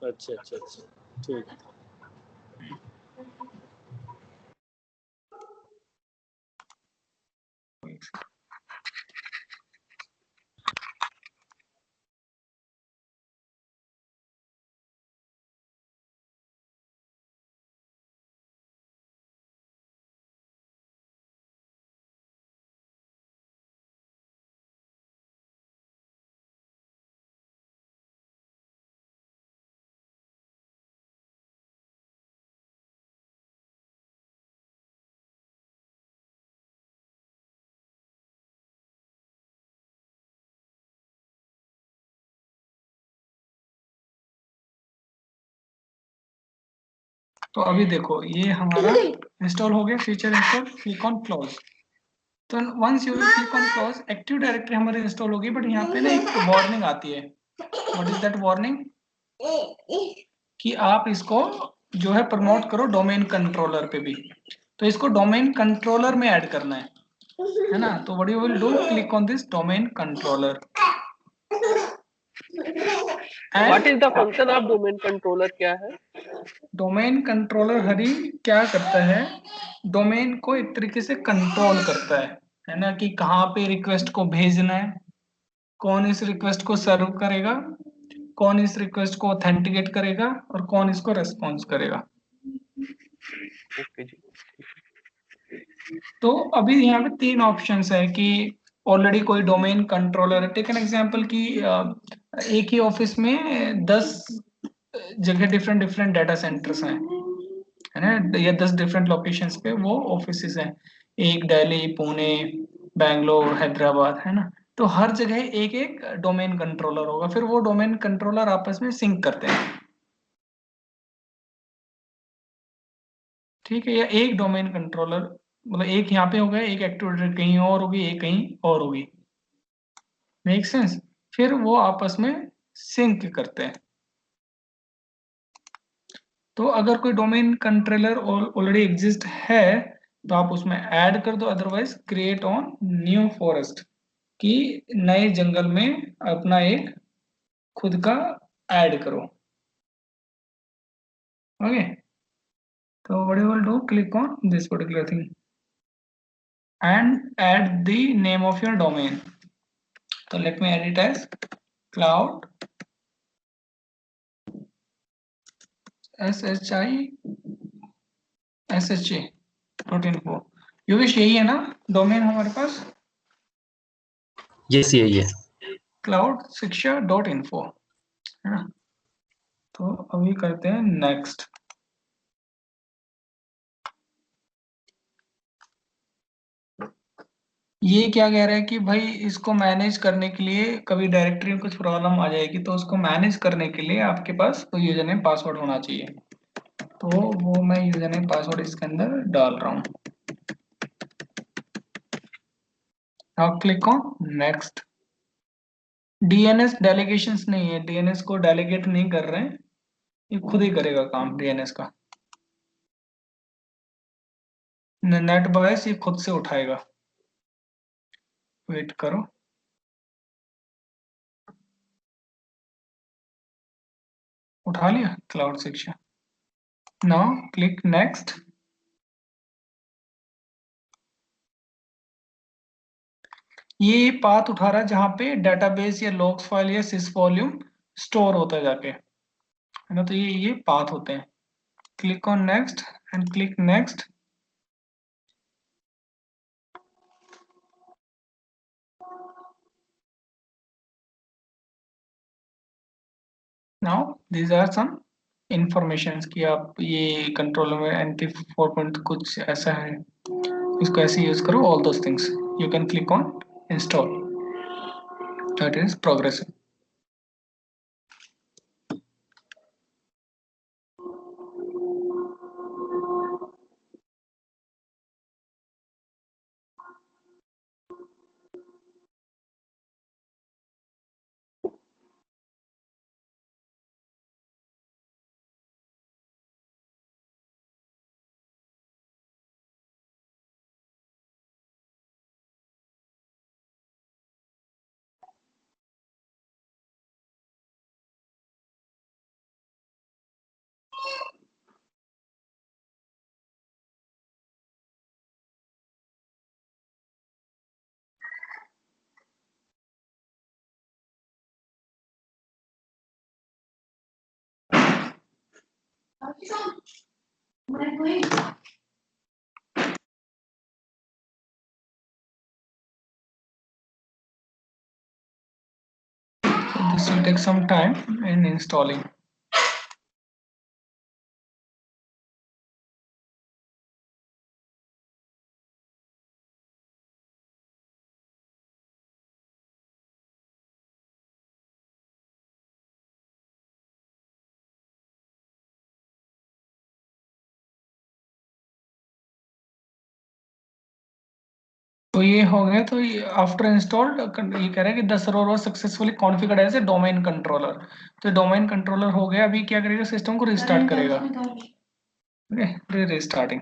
अच्छा अच्छा अच्छा, ठीक है। तो अभी देखो ये हमारा इंस्टॉल हो गया, feature install, click on close. तो once you will click on close, active directory हमारी इंस्टॉल होगी, बट यहाँ पे ना एक वार्निंग आती है। What is that warning? कि आप इसको जो है प्रमोट करो डोमेन कंट्रोलर पे भी। तो इसको डोमेन कंट्रोलर में ऐड करना है ना। तो what you will do, click on this domain controller. What is the function of domain controller, क्या है? डोमेन कंट्रोलर हरी क्या करता है, डोमेन को एक तरीके से कंट्रोल करता है ना, कि कहाँ पे रिक्वेस्ट को भेजना है, कौन इस रिक्वेस्ट को सर्व करेगा, कौन इस रिक्वेस्ट को ऑथेंटिकेट करेगा, और कौन इसको रेस्पॉन्स करेगा। ओके जी। तो अभी यहाँ पे तीन ऑप्शंस है कि ऑलरेडी कोई डोमेन कंट्रोलर है। टेक एन एग्जांपल कि एक ही ऑफिस में 10 जगह डिफरेंट डिफरेंट डाटा सेंटर्स हैं, है ना, या 10 डिफरेंट लोकेशंस पे वो ऑफिसेस हैं। एक दिल्ली, पुणे, बैंगलोर, हैदराबाद, है ना। तो हर जगह एक एक डोमेन कंट्रोलर होगा, फिर वो डोमेन कंट्रोलर आपस में सिंक करते हैं, ठीक है। या एक डोमेन कंट्रोलर, मतलब एक यहाँ पे होगा, एक एक्टिवेटर कहीं और होगी, एक कहीं और होगी, मेक सेंस। फिर वो आपस में सिंक करते हैं। तो अगर कोई डोमेन कंट्रोलर ऑलरेडी एग्जिस्ट है तो आप उसमें ऐड कर दो, otherwise create on new forest, कि नए जंगल में अपना एक खुद का ऐड करो। ओके, तो what you will do, click on this particular thing and add the name of your domain. तो let me add it as cloud SHI.info। Yogesh यही है ना डोमेन हमारे पास, यस यही है। क्लाउड शिक्षा .info, है ना। तो अभी करते हैं नेक्स्ट। ये क्या कह रहा है कि भाई इसको मैनेज करने के लिए कभी डायरेक्टरी में कुछ प्रॉब्लम आ जाएगी, तो उसको मैनेज करने के लिए आपके पास कोई यूजर नेम पासवर्ड होना चाहिए। तो वो मैं यूजर नेम पासवर्ड इसके अंदर डाल रहा हूँ। Now click on next. DNS delegations नहीं है, डीएनएस को डेलीगेट नहीं कर रहे हैं, ये खुद ही करेगा काम डीएनएस का। नेट बायस ये खुद से उठाएगा, वेट करो। उठा लिया क्लाउड शिक्षा। Now click next. ये पाथ उठा रहा है जहां पे डेटाबेस या लॉग्स फाइल या सिस वॉल्यूम स्टोर होता है जाके, है ना। तो ये पाथ होते हैं। Click on next and click next. Now these are some information कि आप ये कंट्रोलर में एंटी 4 पॉइंट कुछ ऐसा है, इसको ऐसे यूज करो। All those things you can click on install, that is progressive. This will take some time in installing. तो ये हो गया, तो आफ्टर इंस्टॉल्ड ये कह रहा है कि the server was successfully configured as a domain controller. तो डोमेन कंट्रोलर हो गया, अभी क्या करेगा, सिस्टम को रिस्टार्ट करेगा। Okay, restarting.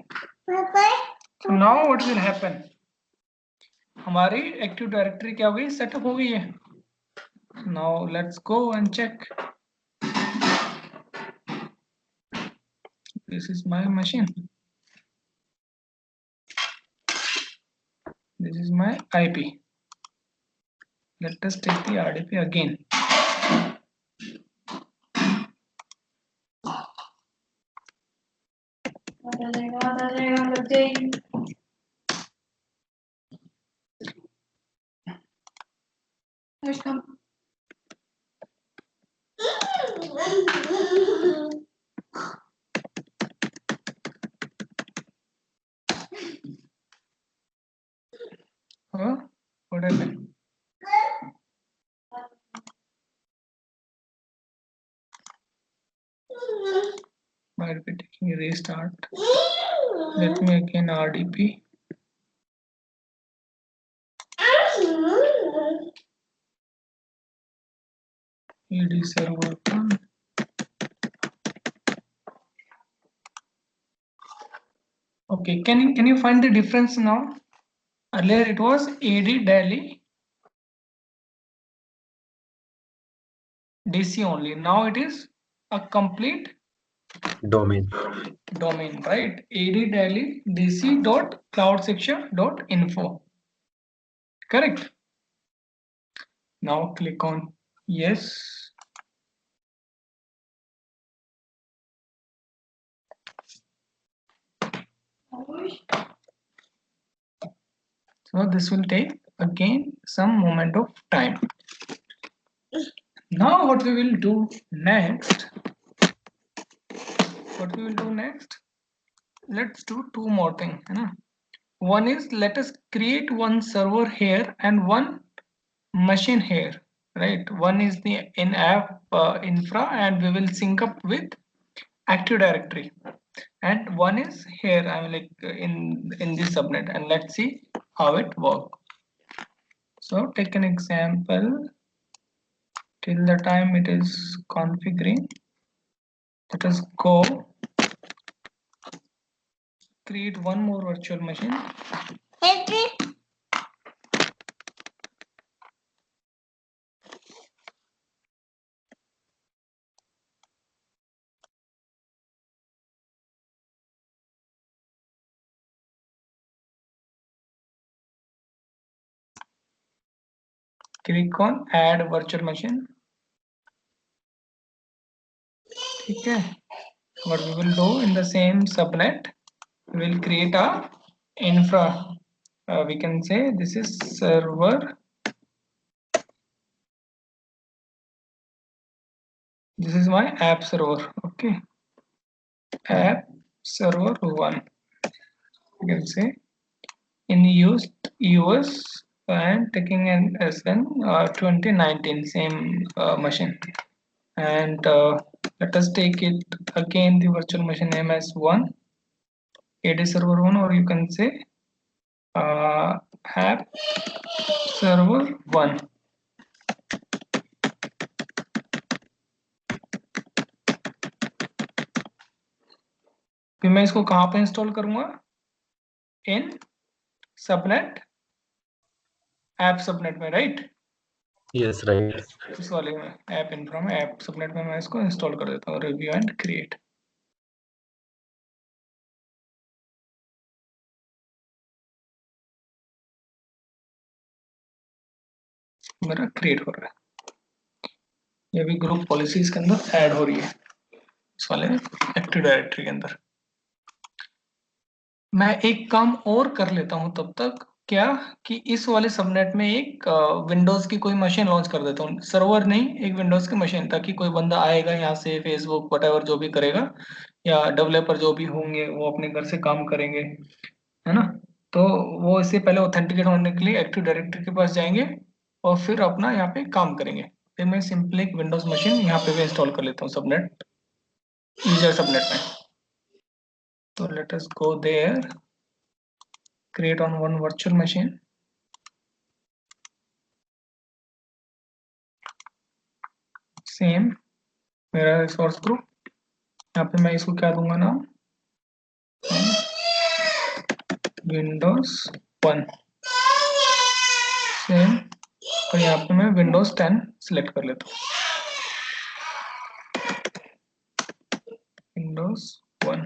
So now what will happen, हमारी एक्टिव डायरेक्टरी क्या हो गई, सेटअप हो गई है। Now let's go and check. This is my machine, this is my IP. Let us take the RDP again. What happened? Might be taking a restart. Let me again RDP. ED server 1. Okay, can you find the difference now? Earlier it was AD Delhi DC only. Now it is a complete domain. Right? AD Delhi DC dot cloud section dot info. Correct. Now click on yes. So this will take again some moment of time. Now what we will do next? Let's do two more things. One is, let us create one server here and one machine here. Right? One is the in-app infra, and we will sync up with Active Directory. And one is here, I'm like in this subnet, and let's see how it works. So take an example till the time it is configuring. Let us go create one more virtual machine. Click on add virtual machine. Okay, what we will do in the same subnet, we will create a infra. We can say this is server. This is my app server. Okay, app server 1. You can say in used US and taking an SN 2019 same machine. And let us take it again, the virtual machine name as 1, AD server 1, or you can say app server 1. फिर मैं इसको कहाँ पे install करूंगा, इन subnet, app subnet में, right? Yes, right. इस वाले में ऐप इन्फ्रा में, ऐप सबनेट में मैं इसको इंस्टॉल कर देता हूँ, रिव्यू एंड क्रिएट। मेरा क्रिएट हो रहा है, ये भी ग्रुप पॉलिसीज के अंदर ऐड हो रही है। इस वाले एक्टिव डायरेक्टरी के अंदर। मैं एक काम और कर लेता हूं तब तक, क्या कि इस वाले सबनेट में एक विंडोज की कोई मशीन लॉन्च कर देता हूँ, सर्वर नहीं, एक विंडोज की मशीन, ताकि कोई बंदा आएगा यहाँ से फेसबुक वटेवर जो भी करेगा, या डेवलपर जो भी होंगे वो अपने घर से काम करेंगे, है ना। तो वो इससे पहले ऑथेंटिकेट होने के लिए एक्टिव डायरेक्टरी के पास जाएंगे और फिर अपना यहाँ पे काम करेंगे। फिर मैं सिंपली एक विंडोज मशीन यहाँ पे भी इंस्टॉल कर लेता हूँ सबनेट, यूजर सबनेट में। तो let us go there, create on one virtual machine, same मेरा रिसोर्स ग्रुप, यहाँ पे मैं इसको क्या दूंगा नाम, विंडोज 1, सेम, और यहाँ पे मैं विंडोज 10 सिलेक्ट कर लेता हूँ, Windows 1।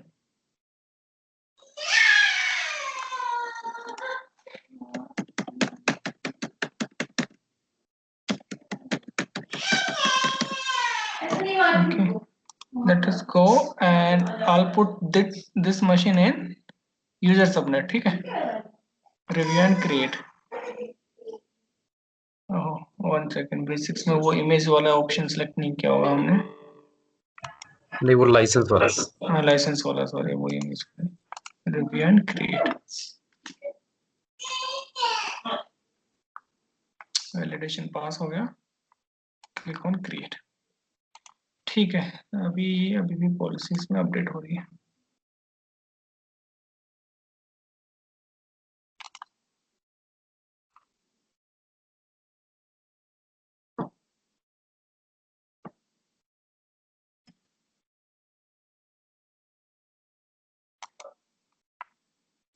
Okay, let us go and I'll put this machine in user subnet, ठीक है, review and create। Oh 1 second, basics में वो इमेज वाला ऑप्शन सेलेक्ट नहीं किया होगा हमने, नहीं वो लाइसेंस वाला। हाँ लाइसेंस वाला, सॉरी, वो image, review and create, validation pass हो गया, क्लिक ऑन क्रिएट। ठीक है, अभी अभी भी पॉलिसीज में अपडेट हो रही है।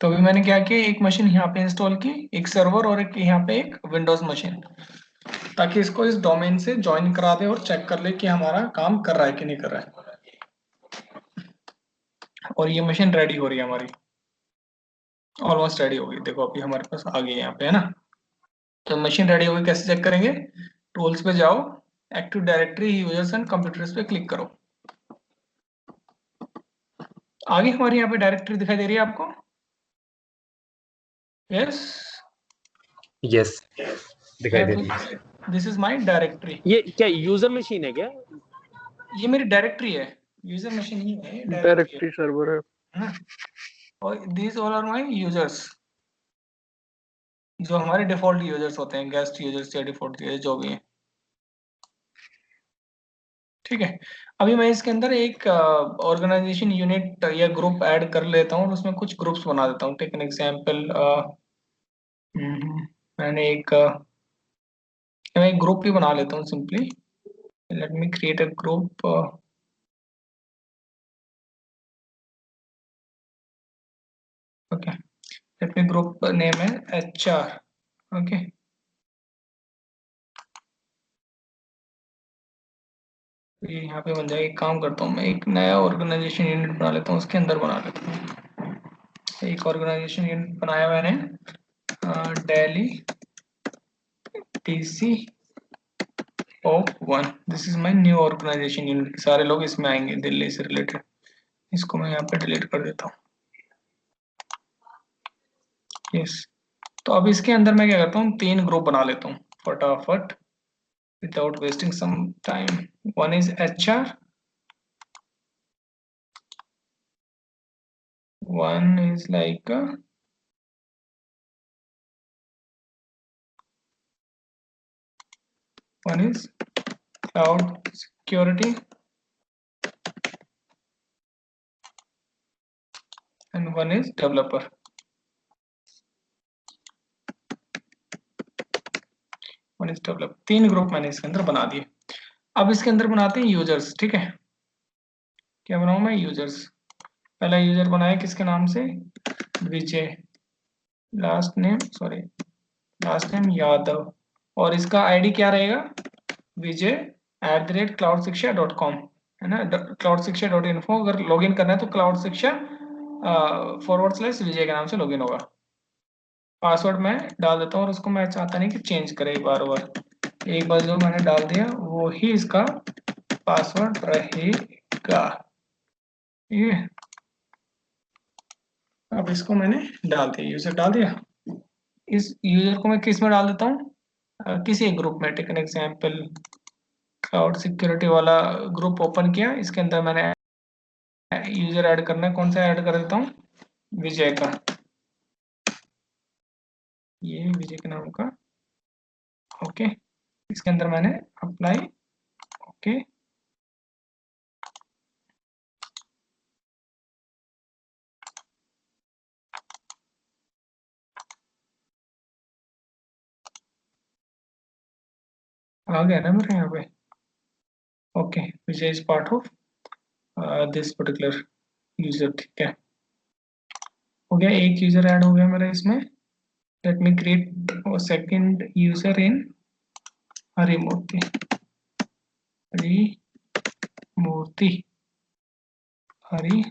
तो अभी मैंने क्या किया, एक मशीन यहाँ पे इंस्टॉल की, एक सर्वर और एक यहाँ पे एक विंडोज मशीन, ताकि इसको इस डोमेन से ज्वाइन करा दे और चेक कर ले कि हमारा काम कर रहा है कि नहीं कर रहा है। और ये मशीन रेडी हो रही है हमारी, ऑलमोस्ट रेडी हो गई, देखो अभी हमारे पास आ गई है यहाँ पे, है ना। तो मशीन रेडी हो गई, कैसे चेक करेंगे, टूल्स पे जाओ, active directory users and computers पे क्लिक करो। आगे हमारी यहाँ पे डायरेक्टरी दिखाई दे रही है आपको, यस यस दिखाई दे रही है। This is my directory. ये क्या यूजर मशीन है क्या? ये मेरी डायरेक्टरी है, यूजर मशीन ही है, डायरेक्टरी सर्वर है। हाँ। और these all are my users, जो हमारे डिफॉल्ट यूजर्स होते हैं, गेस्ट यूजर्स या डिफॉल्ट यूजर्स जो भी हैं, ठीक है। अभी मैं इसके अंदर एक ऑर्गेनाइजेशन यूनिट या ग्रुप ऐड कर लेता हूँ और उसमें कुछ ग्रुप्स बना देता हूँ। टेक एन एग्जांपल, मैंने मैं एक ग्रुप भी बना लेता हूँ simply. Let me create a group, okay, let me group name है HR, ओके। ये यहाँ पे बन जाएगा। एक काम करता हूँ, मैं एक नया ऑर्गेनाइजेशन यूनिट बना लेता हूँ, उसके अंदर बना लेता हूँ एक ऑर्गेनाइजेशन यूनिट बनाया मैंने, Delhi TC OP1, this is my new organisation unit. सारे लोग इसमें आएंगे दिल्ली से रिलेटेड। इसको मैं यहाँ पे डिलीट कर देता हूँ, यस। तो अब इसके अंदर मैं क्या करता हूँ, 3 ग्रुप बना लेता हूँ फटाफट, without wasting some time. One is HR, one is like one is cloud security and one is developer, one is developer। 3 group मैंने इसके अंदर बना दिए। अब इसके अंदर बनाते हैं यूजर्स, ठीक है। क्या बनाऊं मैं, यूजर्स। पहला यूजर बनाया किसके नाम से, विजय, लास्ट नेम यादव, और इसका आईडी क्या रहेगा, vijay@cloudsiksha.com, है ना। cloudsiksha.info अगर लॉगिन करना है तो क्लाउड शिक्षा /विजय के नाम से लॉगिन होगा। पासवर्ड मैं डाल देता हूँ और उसको मैं चाहता नहीं कि चेंज करे बार बार, एक बार जो मैंने डाल दिया वो ही इसका पासवर्ड रहेगा। ठीक है, अब इसको मैंने डाल दिया, यूजर डाल दिया। इस यूजर को मैं किस में डाल देता हूँ, किसी एक ग्रुप में। Take an example, cloud security वाला ग्रुप ओपन किया, इसके अंदर मैंने यूजर ऐड करना है, कौन सा ऐड कर देता हूँ, विजय का, ये विजय के नाम का। ओके, इसके अंदर मैंने अप्लाई, ओके, आ गया ना मेरे यहाँ पे। Okay, Vijay is part of this particular user. ठीक है, हो गया, एक यूजर ऐड हो गया मेरा इसमें। Let me create second user इन हरिमूर्ति, हरिमूर्ति, हरि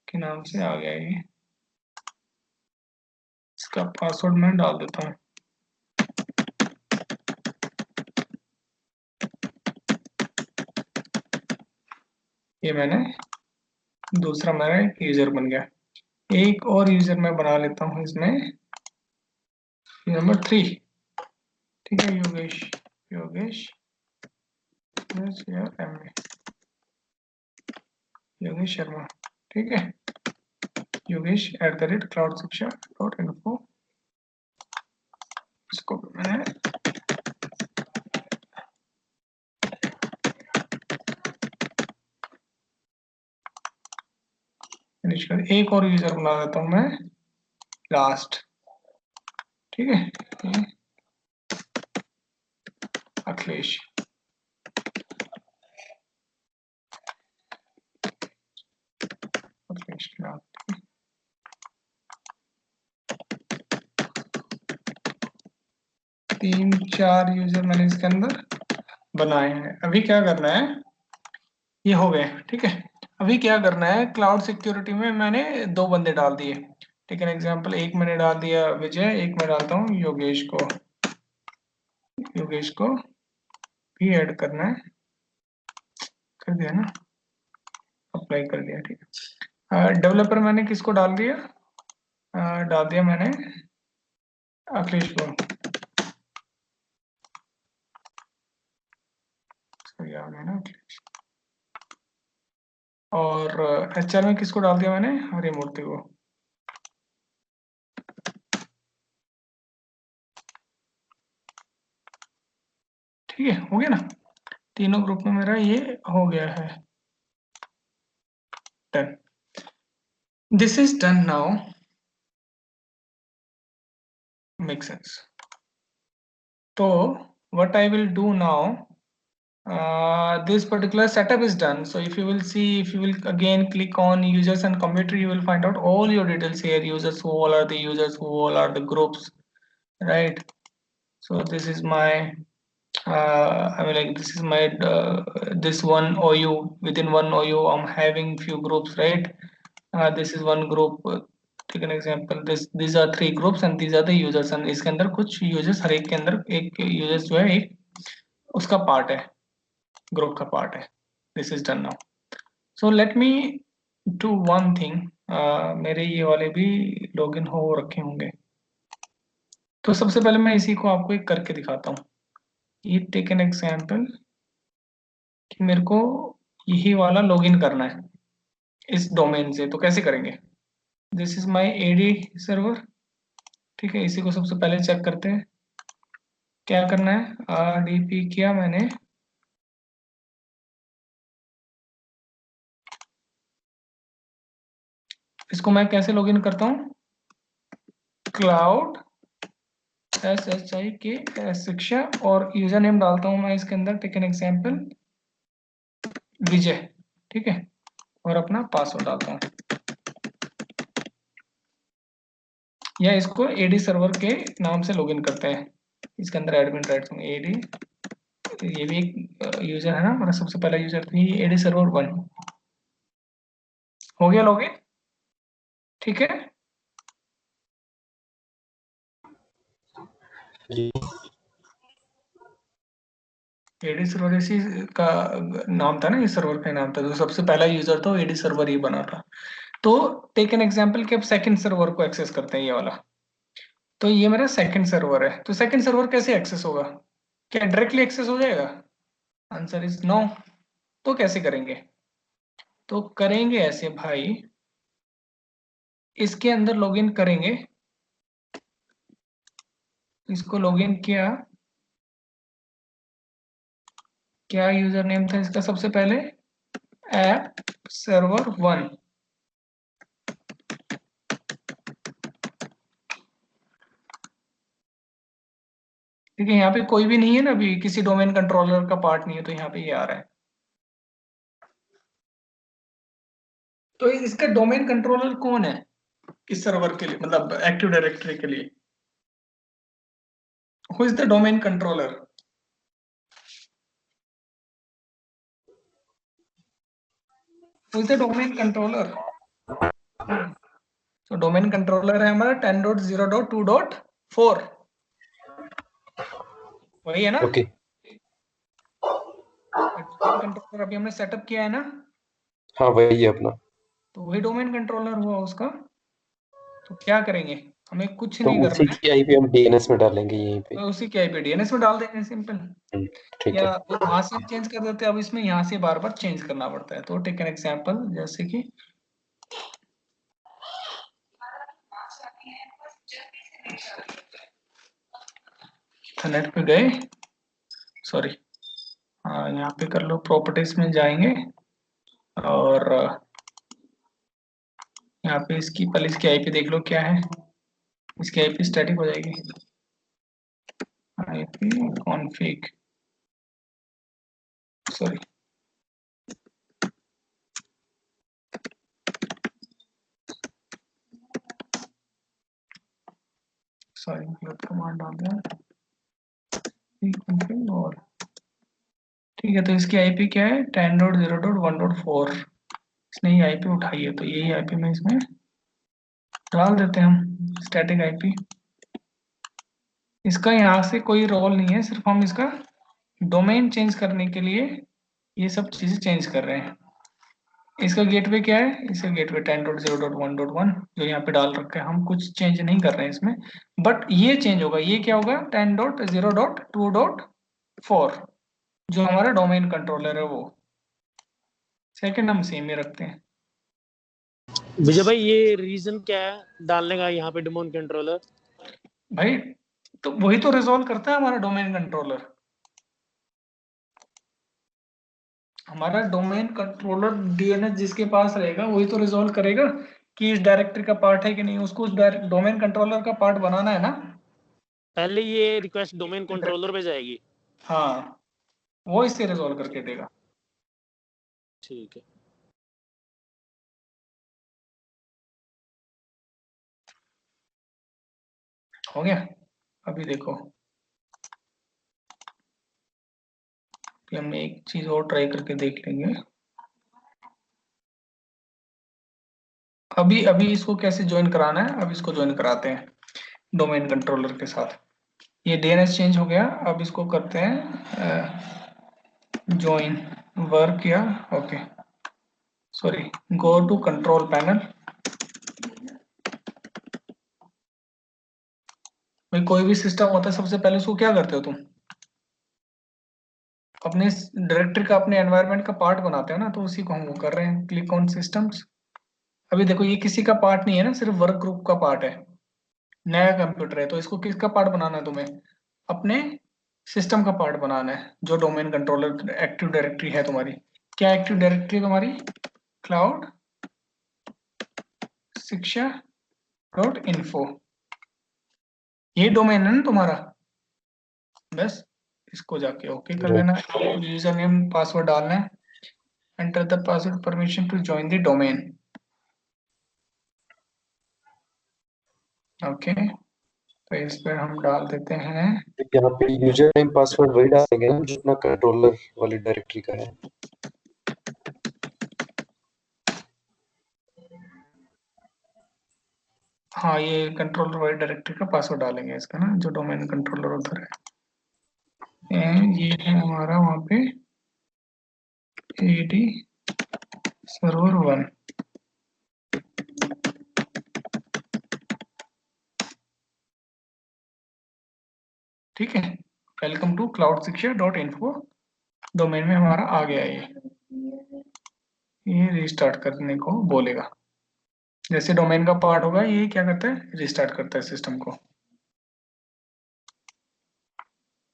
के नाम से आ गया ये। इसका पासवर्ड मैं डाल देता हूँ। ये मैंने दूसरा मेरा एक यूजर बन गया। एक और यूजर मैं बना लेता हूँ इसमें, नंबर 3। ठीक है, योगेश, योगेश योगेश शर्मा। ठीक है, योगेश @cloudsiksha.info, इसको मैंने फिनिश कर। एक और यूजर बना देता हूँ मैं, लास्ट। ठीक है, ये अखिलेश। अखिलेश के नाम, 3-4 यूजर मैंने इसके अंदर बनाए हैं। अभी क्या करना है, ये हो गए। ठीक है, अभी क्या करना है, क्लाउड सिक्योरिटी में मैंने 2 बंदे डाल दिए। ठीक है, एग्जांपल, एक मैंने डाल दिया विजय, एक मैं डालता हूँ योगेश को। योगेश को भी ऐड करना है, कर दिया ना, अप्लाई कर दिया। ठीक है, डेवलपर मैंने किसको डाल दिया, डाल दिया मैंने अखिलेश को। याद है ना अखिलेश। और एचआर में किसको डाल दिया मैंने, हरिमूर्ति को। ठीक है, हो गया ना, तीनों ग्रुप में मेरा ये हो गया है, done. This is done now, make sense. तो what I will do now, this particular setup is done. So if you will see, if you will again click on users and computer, you will find out all your details here, users, who all are the users, who all are the groups, right? So this is my I mean, like, this is my this one OU. Within one OU I'm having few groups, right? This is one group, take an example, these are 3 groups and these are the users, and इसके अंदर कुछ users, हर एक के अंदर एक users जो है एक उसका पार्ट है, ग्रुप का पार्ट है। This is done now. So let me do one thing, मेरे ये वाले भी लॉगिन हो रखे होंगे, तो सबसे पहले मैं इसी को आपको एक करके दिखाता हूँ। ये टेक एन एग्जाम्पल कि मेरे को यही वाला लॉगिन करना है इस डोमेन से, तो कैसे करेंगे। This is my AD server. ठीक है, इसी को सबसे पहले चेक करते हैं क्या करना है। RDP किया मैंने, इसको मैं कैसे लॉगिन करता हूँ, क्लाउड SHIK शिक्षा, और यूजर नेम डालता हूँ मैं इसके अंदर, टेक एन एग्जाम्पल विजय। ठीक है, और अपना पासवर्ड डालता हूँ, या इसको एडी सर्वर के नाम से लॉगिन करते हैं। इसके अंदर एडमिन राइट्स हूँ, एडी, ये भी एक यूजर है ना हमारा, सबसे पहला यूजर तो ये एडी सर्वर 1 हो गया लॉगिन। ठीक है, जी एडी सर्वर इसी का नाम था ना, ये सर्वर का नाम था, जो सबसे पहला यूजर था वो एडी सर्वर ही बना था। तो टेक एन एग्जांपल कि अब सेकंड सर्वर को एक्सेस करते हैं, ये वाला। तो ये मेरा सेकंड सर्वर है, तो सेकंड सर्वर कैसे एक्सेस होगा? क्या डायरेक्टली एक्सेस हो जाएगा? Answer is no. तो कैसे करेंगे? तो करेंगे ऐसे भाई, इसके अंदर लॉगिन करेंगे, इसको लॉगिन किया, क्या यूजर नेम था इसका सबसे पहले? App server 1। ठीक है, यहाँ पे कोई भी नहीं है ना, अभी किसी डोमेन कंट्रोलर का पार्ट नहीं है, तो यहाँ पे ये आ रहा है। तो इसका डोमेन कंट्रोलर कौन है इस सर्वर के लिए, मतलब एक्टिव डायरेक्टरी के लिए? Who is the domain controller? Who is the domain controller? तो डोमेन कंट्रोलर है हमारा 10.0.2.4, वही है ना? ओके। डोमेन कंट्रोलर अभी हमने सेटअप किया है ना, हाँ वही है अपना। तो वही डोमेन कंट्रोलर हुआ उसका। तो क्या करेंगे, हमें कुछ तो नहीं उसी करना है, की आईपी हम डीएनएस में डालेंगे यहीं पे। तो उसी के आईपी डीएनएस में डाल देंगे, सिंपल। ठीक या है। वहां से चेंज कर देते हैं, अब इसमें यहाँ से बार बार चेंज करना पड़ता है। तो टेक एन एग्जांपल, जैसे कि नेट पे गए, सॉरी, हाँ यहाँ पे कर लो, प्रॉपर्टीज में जाएंगे और यहाँ पे इसकी पहले इसकी आईपी देख लो क्या है। इसकी आईपी स्टैटिक हो जाएगी, आईपी कॉन्फ़िग, सॉरी, गलत कमांड डाल दिया, config और ठीक है। तो इसकी आईपी क्या है? 10.0.1.4। इसने ये आईपी उठाई है, तो यही आईपी में इसमें डाल देते हैं हम, स्टैटिक आईपी। इसका यहाँ से कोई रोल नहीं है, सिर्फ हम इसका डोमेन चेंज करने के लिए ये सब चीजें चेंज कर रहे हैं। इसका गेटवे क्या है? इसका गेटवे 10.0.1.1 जो यहाँ पे डाल रखा है, हम कुछ चेंज नहीं कर रहे हैं इसमें, बट ये चेंज होगा। ये क्या होगा? 10.0.2.4 जो हमारा डोमेन कंट्रोलर है वो। सेकंड हम सेम ही रखते हैं। विजय भाई ये रीजन क्या है डालने का यहाँ पे डोमेन कंट्रोलर? भाई तो वही तो रिजॉल्व करता है हमारा डोमेन कंट्रोलर। हमारा डोमेन कंट्रोलर डीएनएस जिसके पास रहेगा वही तो रिजॉल्व करेगा कि इस डायरेक्टरी का पार्ट है कि नहीं, उसको उस डोमेन कंट्रोलर का पार्ट बनाना है ना। पहले ये रिक्वेस्ट डोमेन कंट्रोलर पे जाएगी। हाँ, वो इससे रिजॉल्व करके देगा। ठीक है। हो गया। अभी देखो कि हम एक चीज और ट्राई करके देख लेंगे। अभी अभी इसको कैसे ज्वाइन कराना है, अब इसको ज्वाइन कराते हैं डोमेन कंट्रोलर के साथ। ये डीएनएस चेंज हो गया, अब इसको करते हैं ज्वाइन वर्क या okay, sorry, go to control panel. भाई कोई भी सिस्टम होता है, सबसे पहले उसको क्या करते हो तुम? अपने डायरेक्टरी का, अपने एनवायरनमेंट का पार्ट बनाते हो ना, तो उसी को हम वो कर रहे हैं। Click on systems. अभी देखो ये किसी का पार्ट नहीं है ना, सिर्फ वर्क ग्रुप का पार्ट है, नया कंप्यूटर है, तो इसको किसका पार्ट बनाना है तुम्हें? अपने सिस्टम का पार्ट बनाना है, जो डोमेन कंट्रोलर एक्टिव डायरेक्टरी है तुम्हारी। क्या एक्टिव डायरेक्टरी तुम्हारी? क्लाउड शिक्षा .info, ये डोमेन है ना तुम्हारा। बस इसको जाके ओके कर लेना है, यूजर नेम पासवर्ड डालना है, enter the password permission to join the domain. Okay, तो इस पर हम डाल देते हैं, यहाँ पे यूजर नेम पासवर्ड वही डालेंगे ना जो अपना कंट्रोलर वाली डायरेक्टरी का है। हाँ ये कंट्रोलर वाली डायरेक्टरी का पासवर्ड डालेंगे इसका ना, जो डोमेन कंट्रोलर उधर है। ये है हमारा वहां पे AD सर्वर 1। ठीक है, वेलकम टू cloudशिक्षा.info डोमेन में हमारा आ गया ये रिस्टार्ट करने को बोलेगा। जैसे डोमेन का पार्ट होगा ये क्या करता है, रिस्टार्ट करता है सिस्टम को।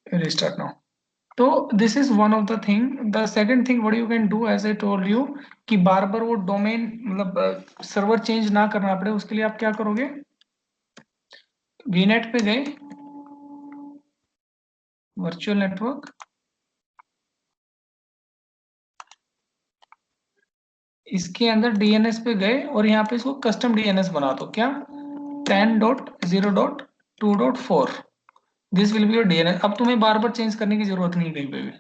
Restart now. तो this is one of the thing. The second thing what you can do, as I told you, कि बार बार वो डोमेन मतलब सर्वर चेंज ना करना पड़े, उसके लिए आप क्या करोगे, वीनेट पे गए, वर्चुअल नेटवर्क, इसके अंदर डीएनएस पे गए और यहाँ पे इसको कस्टम डीएनएस बना दो। क्या, 10.0.2.4, this will be your DNS. अब तुम्हें बार बार चेंज करने की जरूरत नहीं कहीं पे भी।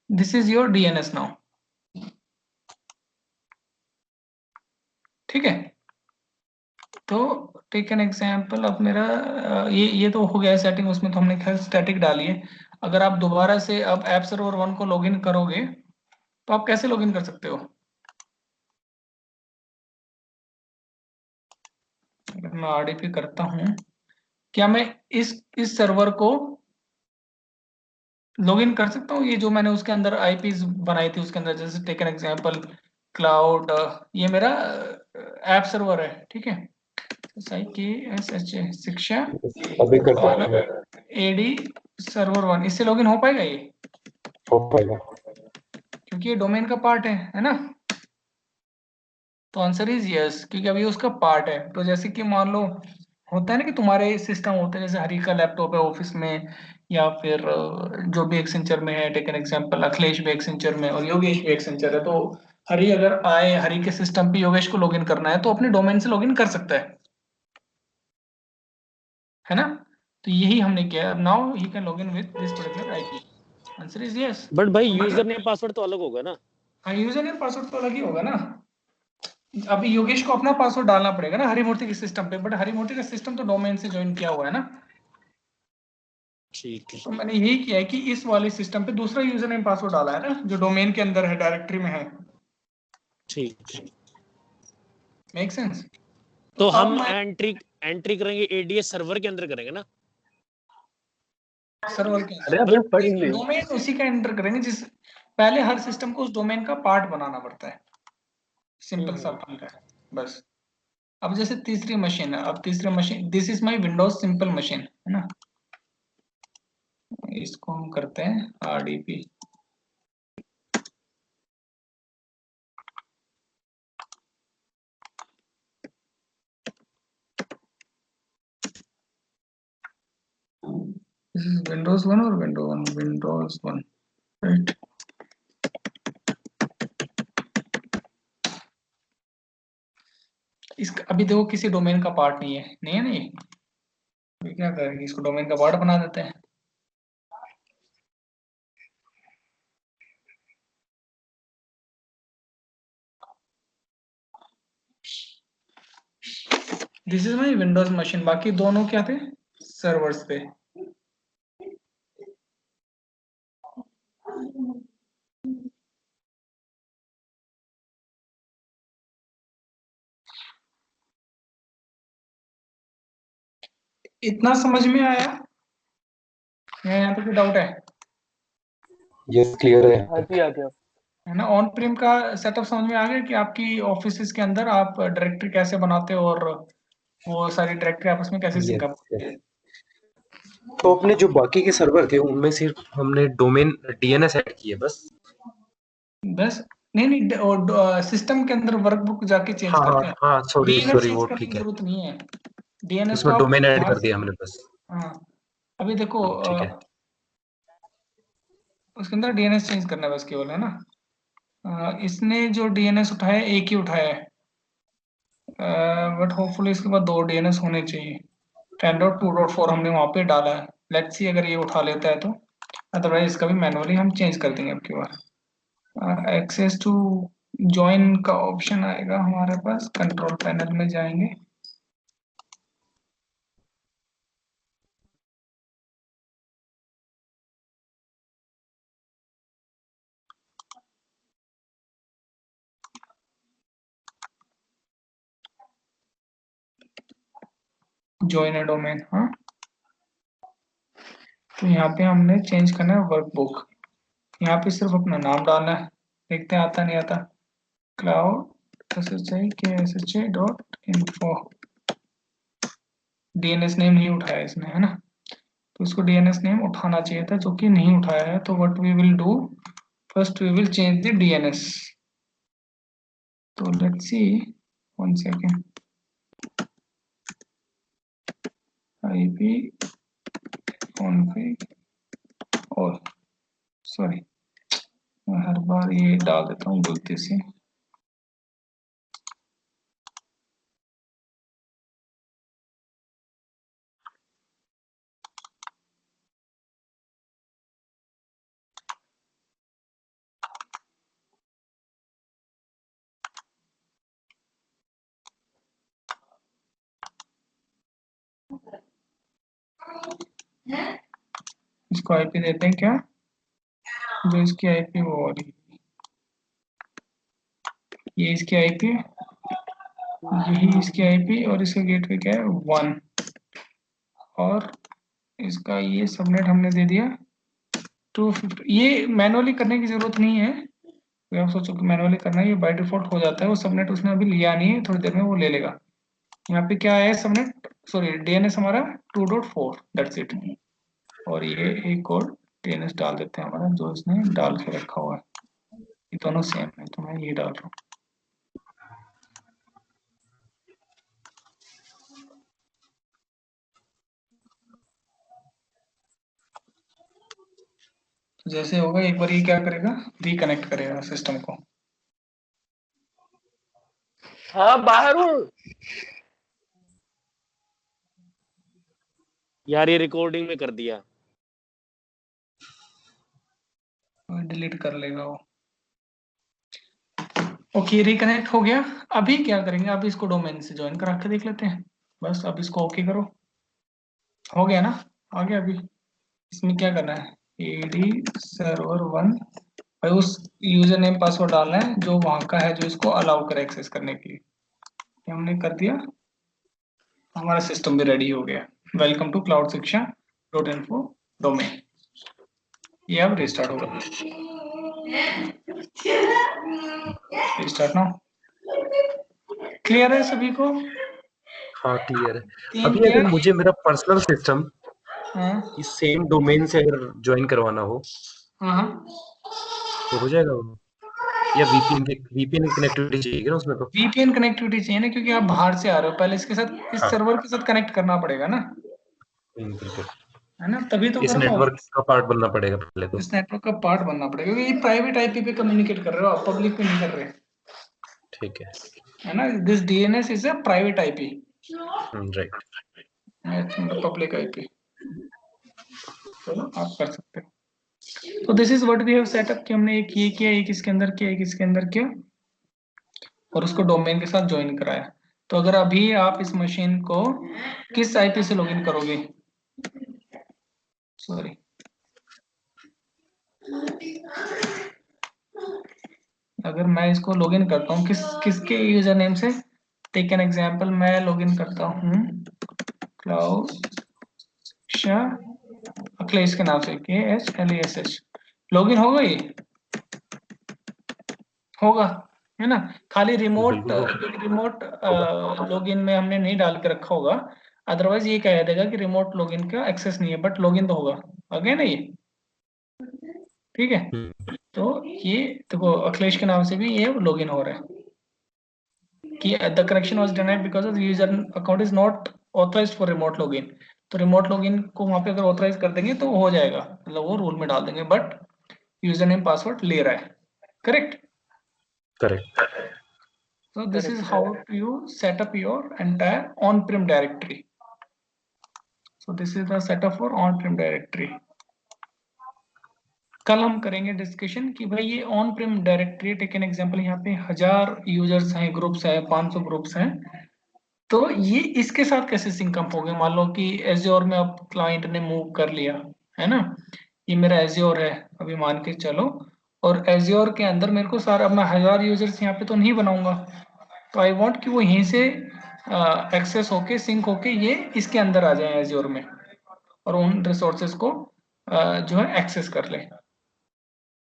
This is your DNS now. ठीक है, तो टेक एन एग्जांपल। अब मेरा ये तो हो गया सेटिंग, उसमें तो हमने खैर स्टैटिक डाली है। अगर आप दोबारा से अब ऐप सर्वर 1 को लॉगिन करोगे तो आप कैसे लॉगिन कर सकते हो, अगर मैं RDP करता हूं, क्या मैं इस सर्वर को लॉगिन कर सकता हूँ, ये जो मैंने उसके अंदर आईपीज बनाई थी उसके अंदर, जैसे टेक एन एग्जांपल क्लाउड, ये मेरा ऐप सर्वर है। ठीक है, SIKSH शिक्षा अभी करता और हूँ, AD सर्वर 1, इससे लॉगिन हो पाएगा ये, हो पाएगा। क्योंकि ये डोमेन का पार्ट है ना। तो आंसर इज यस, क्योंकि अभी उसका पार्ट है। तो जैसे कि मान लो होता है ना कि तुम्हारे सिस्टम होते हैं, जैसे हरी का लैपटॉप है ऑफिस में, या फिर जो भी एक्सेंचर में है, टेक एन एग्जांपल अखिलेश भी एक्सेंचर में और योगेश भी एक्सेंचर है। तो हरी अगर आए, हरी के सिस्टम पे योगेश को लॉगिन करना है तो अपने डोमेन से लॉगिन कर सकता है ना। तो यही हमने किया। Now he can login with this particular IP. Answer is yes. But भाई यूजर नेम पासवर्ड तो अलग होगा ना? हाँ, यूजर नेम पासवर्ड तो अलग ही होगा ना। अभी योगेश को अपना पासवर्ड डालना पड़ेगा ना हरिमूर्ति के सिस्टम पे, बट हरिमूर्ति का सिस्टम तो डोमेन से ज्वाइन किया हुआ है ना। ठीक है, तो मैंने यही किया है कि इस वाले सिस्टम पे दूसरा यूजर नेम पासवर्ड डाला है ना, जो डोमेन के अंदर है, डायरेक्टरी में है। ठीक है। Make sense. तो अब हम मैं एंट्री करेंगे एडीएस सर्वर के अंदर करेंगे ना? सर्वर के अरे अबे पढ़ अंदर लियो। डोमेन उसी का एंटर करेंगे जिस, पहले हर सिस्टम को उस डोमेन का पार्ट बनाना पड़ता है। सिंपल सा फंडा है बस। अब जैसे तीसरी मशीन है, अब तीसरी machine, this is my Windows simple machine है ना, इसको हम करते हैं RDP। This is Windows 1 और Windows 1 राइट। इसका अभी देखो किसी डोमेन का पार्ट नहीं है, नहीं अभी क्या करेंगे, इसको डोमेन का पार्ट बना देते हैं। This is my Windows machine, बाकी दोनों क्या थे, सर्वर्स पे। इतना समझ में आया या यहाँ पे कोई डाउट यस, क्लियर है। हाँ जी, आ गया। है ना। ऑन प्रीम का सेटअप समझ में आ गया कि आपकी ऑफिस के अंदर आप डायरेक्टरी कैसे बनाते हो और वो सारी डायरेक्टरी आपस में कैसे सिंक अप। यस। तो अपने जो बाकी के सर्वर थे उनमें सिर्फ हमने डोमेन DNS ऐड किए बस। बस नहीं, सिस्टम के अंदर वर्कबुक जाके चेंज हाँ करते हैं। हाँ, सॉरी डीएनएस सॉरी, चेंज वो करने ठीक की है, जरूरत नहीं है। डीएनएस को उसमें आप डोमेन ऐड बाहर कर से, दिया हमने बस। हाँ अभी देखो ठीक है। उसके अंदर डीएनएस चेंज करना है बस केवल, है ना। इसने जो डीएनएस उठाया है, एक ही उठाया है, बट होपफुली इसके बाद 2 डीएनएस होने चाहिए। 10.2.4 हमने वहां पे डाला है। लेट्स सी अगर ये उठा लेता है तो, अदरवाइज इसका भी मैनुअली हम चेंज कर देंगे अब की बार। एक्सेस टू ज्वाइन का ऑप्शन आएगा हमारे पास, कंट्रोल पैनल में जाएंगे, ज्वाइन ए डोमेन। हाँ, तो यहाँ पे हमने चेंज करना है वर्कबुक। यहाँ पे सिर्फ अपना नाम डालना है, देखते हैं आता नहीं आता। Cloud SHI.KSHA.info। DNS नेम नहीं उठाया इसने, है ना, तो इसको DNS नेम उठाना चाहिए था, जो कि नहीं उठाया है। तो what we will do, first we will change the DNS। तो let's see, 1 second, IP config, और सॉरी मैं हर बार ये डाल देता हूँ गलती से। इसको IP देते हैं क्या, जो इसकी IP वो हो रही, ये इसकी IP, यही इसकी IP, और इसका गेटवे क्या है 1, और इसका ये सबनेट हमने दे दिया 250। ये मैनुअली करने की जरूरत नहीं है, तो आप सोचो कि मैनुअली करना है, ये बाय डिफॉल्ट हो जाता है। वो सबनेट उसने अभी लिया नहीं है, थोड़ी देर में वो ले लेगा। यहाँ पे क्या है सबनेट, सॉरी DNS हमारा 2.4, दैट्स इट। और ये एक और DNS डाल देते हैं हमारा, जो इसने डाल के रखा हुआ है, ये दोनों सेम है, तो मैं ये डाल रहा हूँ। तो जैसे होगा एक बार ये क्या करेगा, रिकनेक्ट करेगा सिस्टम को। हाँ बाहर हूँ। यार ये रिकॉर्डिंग में कर दिया। डिलीट कर लेगा वो। ओके, रिकनेक्ट हो गया। अभी क्या करेंगे, अब इसको डोमेन से ज्वाइन करा के देख लेते हैं। बस अब इसको ओके करो, हो गया ना, आ गया। अभी इसमें क्या करना है, AD server1, भाई उस यूजर नेम पासवर्ड डालना है जो वहां का है, जो इसको अलाउ करे एक्सेस करने के लिए। ये हमने कर दिया, हमारा सिस्टम भी रेडी हो गया। वेलकम टू क्लाउड शिक्षा .info डोमेन। ये अब रिस्टार्ट होगा, रिस्टार्ट नाउ। क्लियर है सभी को? हाँ क्लियर है। तीन अभी क्लियर? अगर मुझे मेरा पर्सनल सिस्टम हाँ इस सेम डोमेन से अगर ज्वाइन करवाना हो हाँ, तो हो जाएगा वो, या VPN कनेक्टिविटी चाहिए ना उसमें? तो VPN कनेक्टिविटी चाहिए ना, क्योंकि आप बाहर से आ रहे हो, पहले इसके साथ, इस हाँ सर्वर के साथ कनेक्ट करना पड़ेगा ना, बिल्कुल, है ना, तभी तो इस कर नेटवर्क पाओगे। का पार्ट बनना पड़ेगा पहले तो। इस नेटवर्क का पार्ट बनना पड़ेगा, क्योंकि ये प्राइवेट IP पे कम्युनिकेट कर रहे हो आप, पब्लिक पे नहीं कर रहे, ठीक है, है ना। This DNS is a private IP, right. Public IP। चलो आप कर सकते हो। तो this is what we have setup, कि हमने एक ये किया, एक इसके अंदर किया, एक इसके अंदर किया, और उसको डोमेन के साथ ज्वाइन कराया। तो अगर अभी आप इस मशीन को किस IP से लॉगिन करोगे, सॉरी, अगर मैं इसको लॉगिन करता हूँ किसके यूजर नेम से, टेक एन एग्जांपल, मैं लॉगिन करता हूँ क्लाउड शिक्षा अखिलेश के नाम से, KHLESH। लॉगिन होगा, ये होगा, है ना। खाली रिमोट, बिल्कुल रिमोट होगा। लॉगिन में हमने नहीं डाल के रखा होगा, अदरवाइज ये कह देगा कि रिमोट लॉगिन का एक्सेस नहीं है, बट लॉगिन तो होगा। आगे ना ये, ठीक है। तो ये देखो, अखिलेश के नाम से भी ये लॉगिन हो रहा है कि the connection was denied because of user account is not authorised for remote login. तो रिमोट लॉगिन को वहां पे अगर ऑथराइज कर देंगे तो हो जाएगा, मतलब वो रूल में डाल देंगे, बट यूजर नेम पासवर्ड ले रहा है, correct. Correct. So this is how you set up your entire on-prem directory. So this is the setup for on-prem directory. कल हम करेंगे डिस्कशन कि भाई ये on prem directory, take an example, यहाँ पे 1000 यूजर्स हैं, ग्रुप्स हैं, 500 ग्रुप्स हैं, तो ये इसके साथ कैसे सिंकअप हो गए। मान लो कि एज्योर में अब क्लाइंट ने मूव कर लिया, है ना, ये मेरा एज्योर है अभी मान के चलो, और एज्योर के अंदर मेरे को सारा, अब मैं 1000 यूजर्स यहाँ पे तो नहीं बनाऊंगा, तो आई वांट कि वो यहीं से एक्सेस होके सिंक होके ये इसके अंदर आ जाए एज्योर में और उन रिसोर्सेज को जो है एक्सेस कर ले।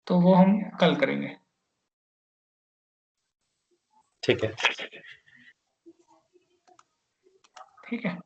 तो वो हम कल करेंगे। ठीक है। ठीक है।